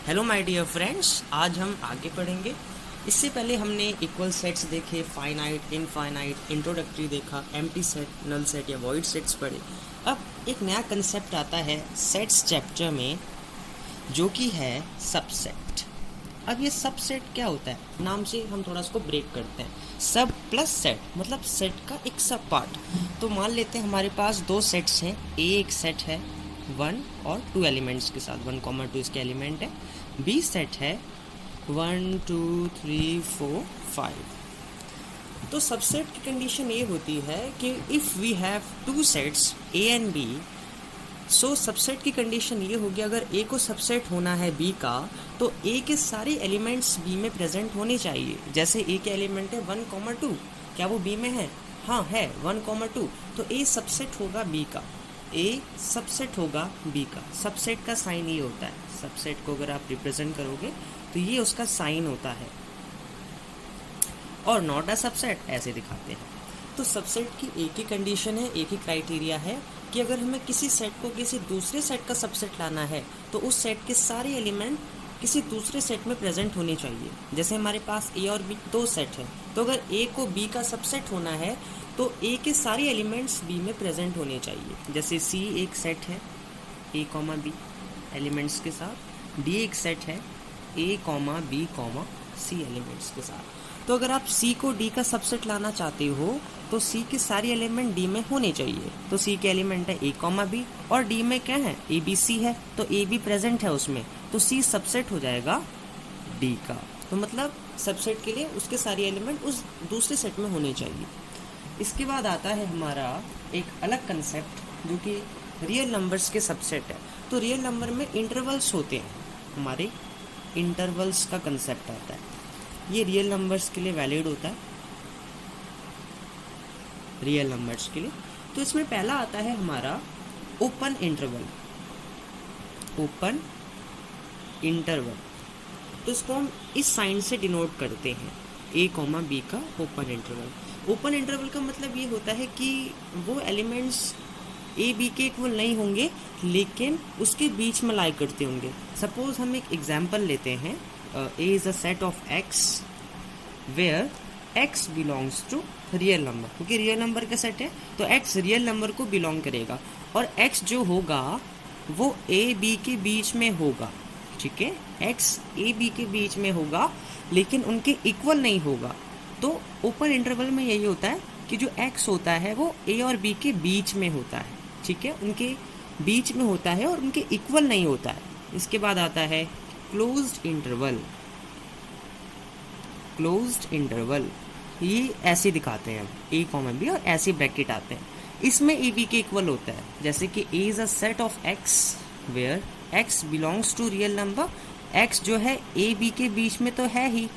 Hello my dear friends, आज हम आगे पढ़ेंगे। इससे पहले हमने इक्वल सेट्स देखे, फाइनाइट, इनफाइनाइट, इंट्रोडक्टरी देखा, एम्प्टी सेट, नल सेट या वॉइड सेट्स पढ़े। अब एक नया कंसेप्ट आता है सेट्स चैप्टर में, जो कि है सबसेट। अब ये सबसेट क्या होता है, नाम से हम थोड़ा इसको ब्रेक करते हैं। सब प्लस सेट मतलब सेट का एक सब पार्ट। तो मान लेते हैं हमारे पास दो सेट्स हैं। ए एक सेट है 1 और 2 एलिमेंट्स के साथ, 1, 2 इसके एलिमेंट है। बी सेट है 1, 2, 3, 4, 5। तो सबसेट की कंडीशन ये होती है कि if we have two sets A and B, so subset की कंडीशन ये होगी, अगर ए को सबसेट होना है बी का, तो ए के सारे एलिमेंट्स बी में प्रेजेंट होने चाहिए। जैसे ए के एलिमेंट है 1, 2, क्या वो बी में है? हाँ है, 1, 2। तो ए सबसेट होगा बी का, ए सबसेट होगा बी का। सबसेट का साइन ये होता है, सबसेट को अगर आप रिप्रेजेंट करोगे तो ये उसका साइन होता है। और नॉट अ सबसेट ऐसे दिखाते हैं। तो सबसेट की एक ही कंडीशन है, एक ही क्राइटेरिया है कि अगर हमें किसी सेट को किसी दूसरे सेट का सबसेट लाना है, तो उस सेट के सारे एलिमेंट किसी दूसरे सेट में प्रेजेंट होने चाहिए। जैसे हमारे पास ए और बी दो सेट है, तो अगर ए को बी का सबसेट होना है तो ए के सारे एलिमेंट्स बी में प्रेजेंट होने चाहिए। जैसे सी एक सेट है ए कॉमा बी एलिमेंट्स के साथ, डी एक सेट है ए कॉमा बी कॉमा सी एलिमेंट्स के साथ। तो अगर आप C को D का सबसेट लाना चाहते हो तो C के सारे एलिमेंट D में होने चाहिए। तो C के एलिमेंट है A कॉमा B और D में क्या है, A B C है, तो A भी प्रेजेंट है उसमें, तो C सबसेट हो जाएगा D का। तो मतलब सबसेट के लिए उसके सारे एलिमेंट उस दूसरे सेट में होने चाहिए। इसके बाद आता है हमारा एक अलग कंसेप्ट, जो कि रियल नंबर्स के सबसेट है। तो रियल नंबर में इंटरवल्स होते हैं, हमारे इंटरवल्स का कंसेप्ट आता है। ये रियल नंबर्स के लिए वैलिड होता है, रियल नंबर्स के लिए। तो इसमें पहला आता है हमारा ओपन इंटरवल। ओपन इंटरवल, तो इसको हम इस साइन से डिनोट करते हैं, ए कॉमा बी का ओपन इंटरवल। ओपन इंटरवल का मतलब ये होता है कि वो एलिमेंट्स ए बी के इक्वल नहीं होंगे, लेकिन उसके बीच में लाई करते होंगे। सपोज हम एक एग्जाम्पल लेते हैं, A is a set of x where x belongs to real number, क्योंकि रियल नंबर का सेट है तो x रियल नंबर को बिलोंग करेगा, और x जो होगा वो a b के बीच में होगा। ठीक है, x a b के बीच में होगा लेकिन उनके इक्वल नहीं होगा। तो ओपन इंटरवल में यही होता है कि जो x होता है वो a और b के बीच में होता है। ठीक है, उनके बीच में होता है और उनके इक्वल नहीं होता है। इसके बाद आता है क्लोज्ड इंटरवल। क्लोज्ड इंटरवल ये ऐसे दिखाते हैं, ए कॉमा बी और ऐसे ब्रैकेट आते हैं। इसमें ए बी के इक्वल होता है, जैसे कि A is a set of X where X belongs to real number. X जो है ए बी के बीच में तो है ही,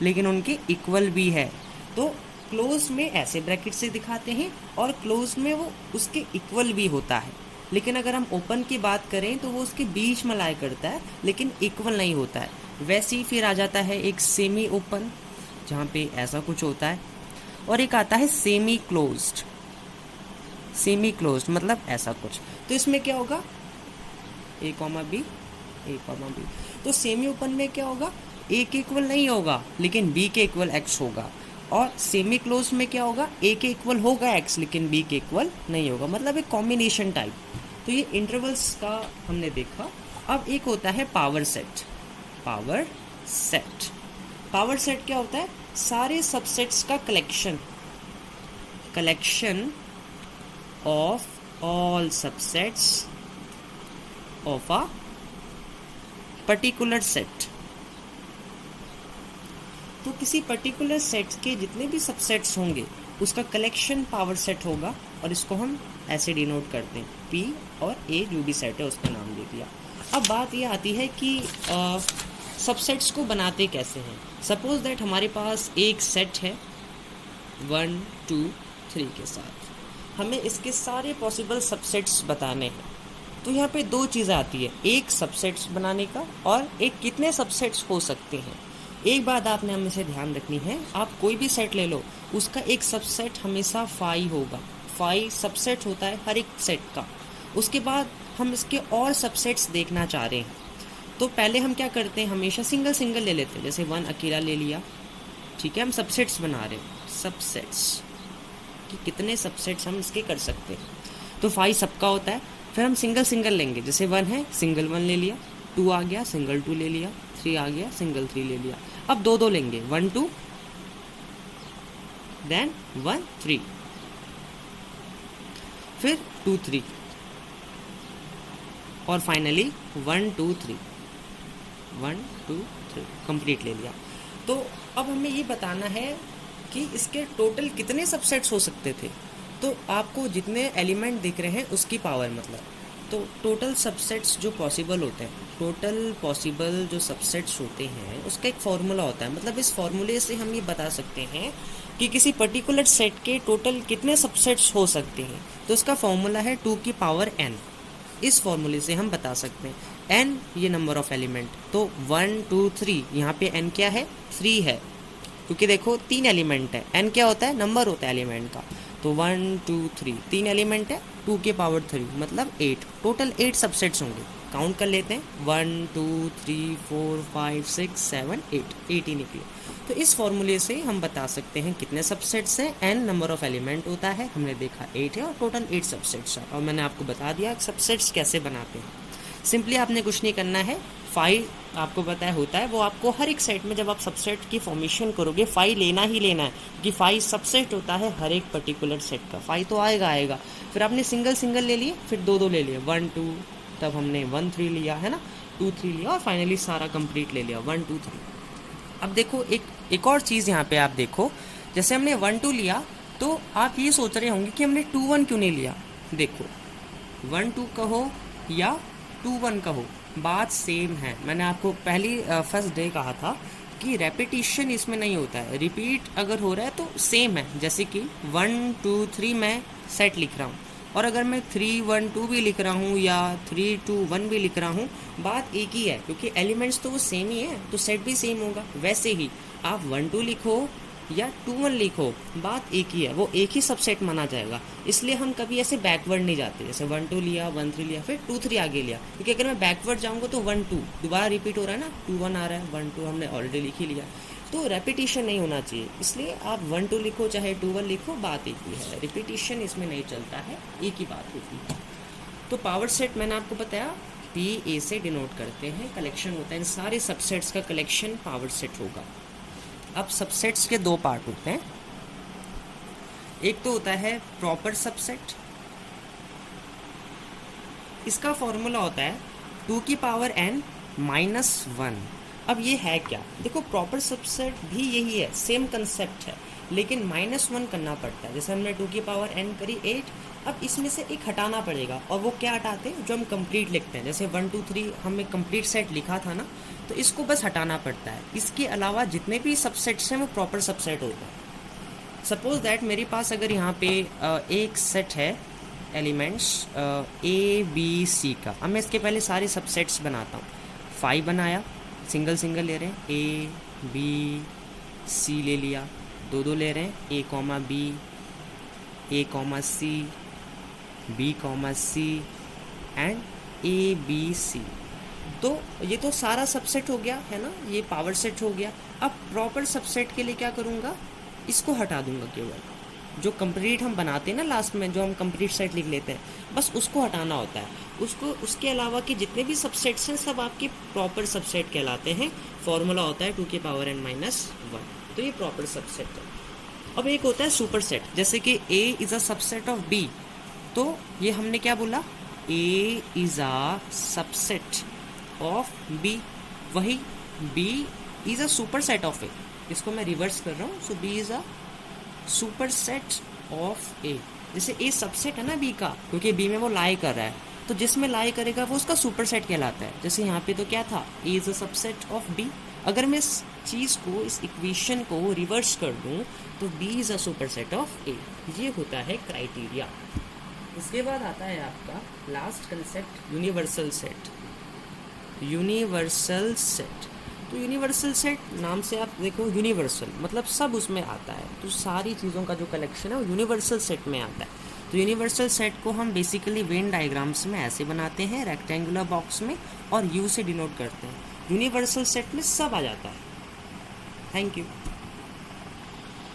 लेकिन उनके इक्वल भी है। तो क्लोज में ऐसे ब्रैकेट से दिखाते हैं और क्लोज में वो उसके इक्वल भी होता है। लेकिन अगर हम ओपन की बात करें तो वो उसके बीच में लाई करता है लेकिन इक्वल नहीं होता है। वैसे ही फिर आ जाता है एक सेमी ओपन, जहाँ पे ऐसा कुछ होता है, और एक आता है सेमी क्लोज्ड। सेमी क्लोज्ड मतलब ऐसा कुछ। तो इसमें क्या होगा, ए कॉमा बी, ए कॉमा बी। तो सेमी ओपन में क्या होगा, ए के इक्वल नहीं होगा लेकिन बी के इक्वल एक्स होगा, और सेमी क्लोज में क्या होगा, ए के इक्वल होगा एक्स लेकिन बी के इक्वल नहीं होगा, मतलब एक कॉम्बिनेशन टाइप। तो ये इंटरवल्स का हमने देखा। अब एक होता है power set. Power set, power set क्या होता है, सारे सबसेट्स का collection. Collection of all subsets of a particular set. तो किसी पर्टिकुलर सेट के जितने भी सबसेट्स होंगे उसका कलेक्शन पावर सेट होगा, और इसको हम ऐसे डिनोट करते हैं, P और A जो भी सेट है उसका नाम दे दिया। अब बात ये आती है कि सबसेट्स को बनाते कैसे हैं। सपोज दैट हमारे पास एक सेट है 1, 2, 3 के साथ, हमें इसके सारे पॉसिबल सबसेट्स बताने हैं। तो यहाँ पे दो चीज़ें आती है, एक सबसेट्स बनाने का और एक कितने सबसेट्स हो सकते हैं। एक बात आपने हमेशा ध्यान रखनी है, आप कोई भी सेट ले लो उसका एक सबसेट हमेशा फाई होगा। फाई सबसेट होता है हर एक सेट का। उसके बाद हम इसके और सबसेट्स देखना चाह रहे हैं। तो पहले हम क्या करते हैं, हमेशा सिंगल सिंगल ले लेते हैं। जैसे 1 अकेला ले लिया, ठीक है, हम सबसेट्स बना रहे हैं, सबसेट्स कि कितने सबसेट्स हम इसके कर सकते हैं। तो 5 सबका होता है, फिर हम सिंगल सिंगल लेंगे। जैसे 1 है, सिंगल 1 ले लिया, 2 आ गया, सिंगल 2 ले लिया, 3 आ गया, सिंगल 3 ले लिया। अब 2 2 लेंगे, 1 2 देन 1 3, फिर 2 3 और फाइनली 1 2 3, 1 2 3 कंप्लीट ले लिया। तो अब हमें ये बताना है कि इसके टोटल कितने सबसेट्स हो सकते थे। तो आपको जितने एलिमेंट दिख रहे हैं उसकी पावर, मतलब तो टोटल सबसेट्स जो पॉसिबल होते हैं, टोटल पॉसिबल जो सबसेट्स होते हैं उसका एक फॉर्मूला होता है। मतलब इस फॉर्मूले से हम ये बता सकते हैं कि किसी पर्टिकुलर सेट के टोटल कितने सबसेट्स हो सकते हैं। तो इसका फॉर्मूला है 2 की पावर n। इस फॉर्मूले से हम बता सकते हैं n ये नंबर ऑफ एलिमेंट। तो 1 2 3 यहाँ पे n क्या है, 3 है, क्योंकि देखो 3 एलिमेंट है। n क्या होता है, नंबर होता है एलिमेंट का। तो 1 2 3 3 एलिमेंट है, 2 के पावर 3 मतलब 8। टोटल 8 सबसेट्स होंगे। काउंट कर लेते हैं, 1 2 3 4 5 6 7 8 ही निकले। तो इस फॉर्मूले से हम बता सकते हैं कितने सबसेट्स हैं। n नंबर ऑफ एलिमेंट होता है, हमने देखा 8 है और टोटल 8 सबसेट्स है। और मैंने आपको बता दिया सबसेट्स कैसे बनाते हैं। सिंपली आपने कुछ नहीं करना है, 5 आपको पता है होता है, वो आपको हर एक सेट में जब आप सबसेट की फॉर्मेशन करोगे 5 लेना ही लेना है, क्योंकि 5 सबसेट होता है हर एक पर्टिकुलर सेट का। 5 तो आएगा। फिर आपने सिंगल सिंगल ले लिए, फिर 2 2 ले लिए, 1 2, तब हमने 1 3 लिया है ना, 2 3 लिया और फाइनली सारा कंप्लीट ले लिया 1 2 3। अब देखो एक और चीज़ यहाँ पे आप देखो, जैसे हमने 1 2 लिया तो आप ये सोच रहे होंगे कि हमने 2 1 क्यों नहीं लिया। देखो 1 2 कहो या 2 1 कहो, बात सेम है। मैंने आपको पहली फर्स्ट डे कहा था कि रेपिटिशन इसमें नहीं होता है, रिपीट अगर हो रहा है तो सेम है। जैसे कि 1 2 3 मैं सेट लिख रहा हूँ, और अगर मैं 3 1 2 भी लिख रहा हूँ या 3 2 1 भी लिख रहा हूँ, बात एक ही है, क्योंकि एलिमेंट्स तो वो सेम ही है, तो सेट भी सेम होगा। वैसे ही आप 1 2 लिखो या 2 1 लिखो, बात एक ही है, वो एक ही सबसेट माना जाएगा। इसलिए हम कभी ऐसे बैकवर्ड नहीं जाते, जैसे 1 2 लिया 1 3 लिया फिर 2 3 आगे लिया, क्योंकि अगर मैं बैकवर्ड जाऊँगा तो 1 2 दोबारा रिपीट हो रहा है ना, 2 1 आ रहा है, 1 2 हमने ऑलरेडी लिख ही लिया। तो रेपिटिशन नहीं होना चाहिए, इसलिए आप 1 2 लिखो चाहे 2 1 लिखो, बात एक ही है, रिपीटिशन इसमें नहीं चलता है, एक ही बात होती है। तो पावर सेट मैंने आपको बताया PA से डिनोट करते हैं, कलेक्शन होता है इन सारे सबसेट्स का, कलेक्शन पावर सेट होगा। अब सबसेट्स के 2 पार्ट होते हैं, एक तो होता है प्रॉपर सबसेट, इसका फॉर्मूला होता है 2 की पावर n -1। अब ये है क्या, देखो प्रॉपर सबसेट भी यही है, सेम कंसेप्ट है, लेकिन -1 करना पड़ता है। जैसे हमने 2 की पावर n करी 8, अब इसमें से एक हटाना पड़ेगा, और वो क्या हटाते हैं, जो हम कंप्लीट लिखते हैं। जैसे 1 2 3 हमने कंप्लीट सेट लिखा था ना, तो इसको बस हटाना पड़ता है। इसके अलावा जितने भी सबसेट्स हैं वो प्रॉपर सबसेट होते हैं। सपोज दैट मेरे पास अगर यहाँ पे एक सेट है एलिमेंट्स ABC का, अब मैं इसके पहले सारे सबसेट्स बनाता हूँ। 5 बनाया, सिंगल सिंगल ले रहे हैं, ABC ले लिया, 2 2 ले रहे हैं, A, B, A, C, B, C and ABC। तो ये तो सारा सबसेट हो गया है ना, ये पावर सेट हो गया। अब प्रॉपर सबसेट के लिए क्या करूँगा, इसको हटा दूंगा, केवल जो कंप्लीट हम बनाते हैं ना लास्ट में, जो हम कंप्लीट सेट लिख लेते हैं, बस उसको हटाना होता है उसको। उसके अलावा के जितने भी सबसेट्स हैं सब आपके प्रॉपर सबसेट कहलाते हैं। फॉर्मूला होता है 2 की पावर n -1, तो ये प्रॉपर सबसेट है। अब एक होता है सुपर सेट, जैसे कि A is a subset of B, तो ये हमने क्या बोला, A is a subset of B, वही B is a super set of A। इसको मैं रिवर्स कर रहा हूँ, सो B is a super set of A। जैसे A सबसेट है ना B का, क्योंकि B में वो लाई कर रहा है, तो जिसमें लाई करेगा वो उसका सुपर सेट कहलाता है। जैसे यहाँ पे तो क्या था, A is a subset of B। अगर मैं इस चीज़ को, इस इक्वेशन को रिवर्स कर दूँ तो B is a super set of A। ये होता है क्राइटेरिया। इसके बाद आता है आपका last concept, universal set. Universal set, तो यूनिवर्सल सेट नाम से आप देखो, यूनिवर्सल मतलब सब उसमें आता है, तो सारी चीज़ों का जो कलेक्शन है वो यूनिवर्सल सेट में आता है। तो यूनिवर्सल सेट को हम बेसिकली वेन डायग्राम्स में ऐसे बनाते हैं, रेक्टेंगुलर बॉक्स में, और यू से डिनोट करते हैं। यूनिवर्सल सेट में सब आ जाता है। Thank you.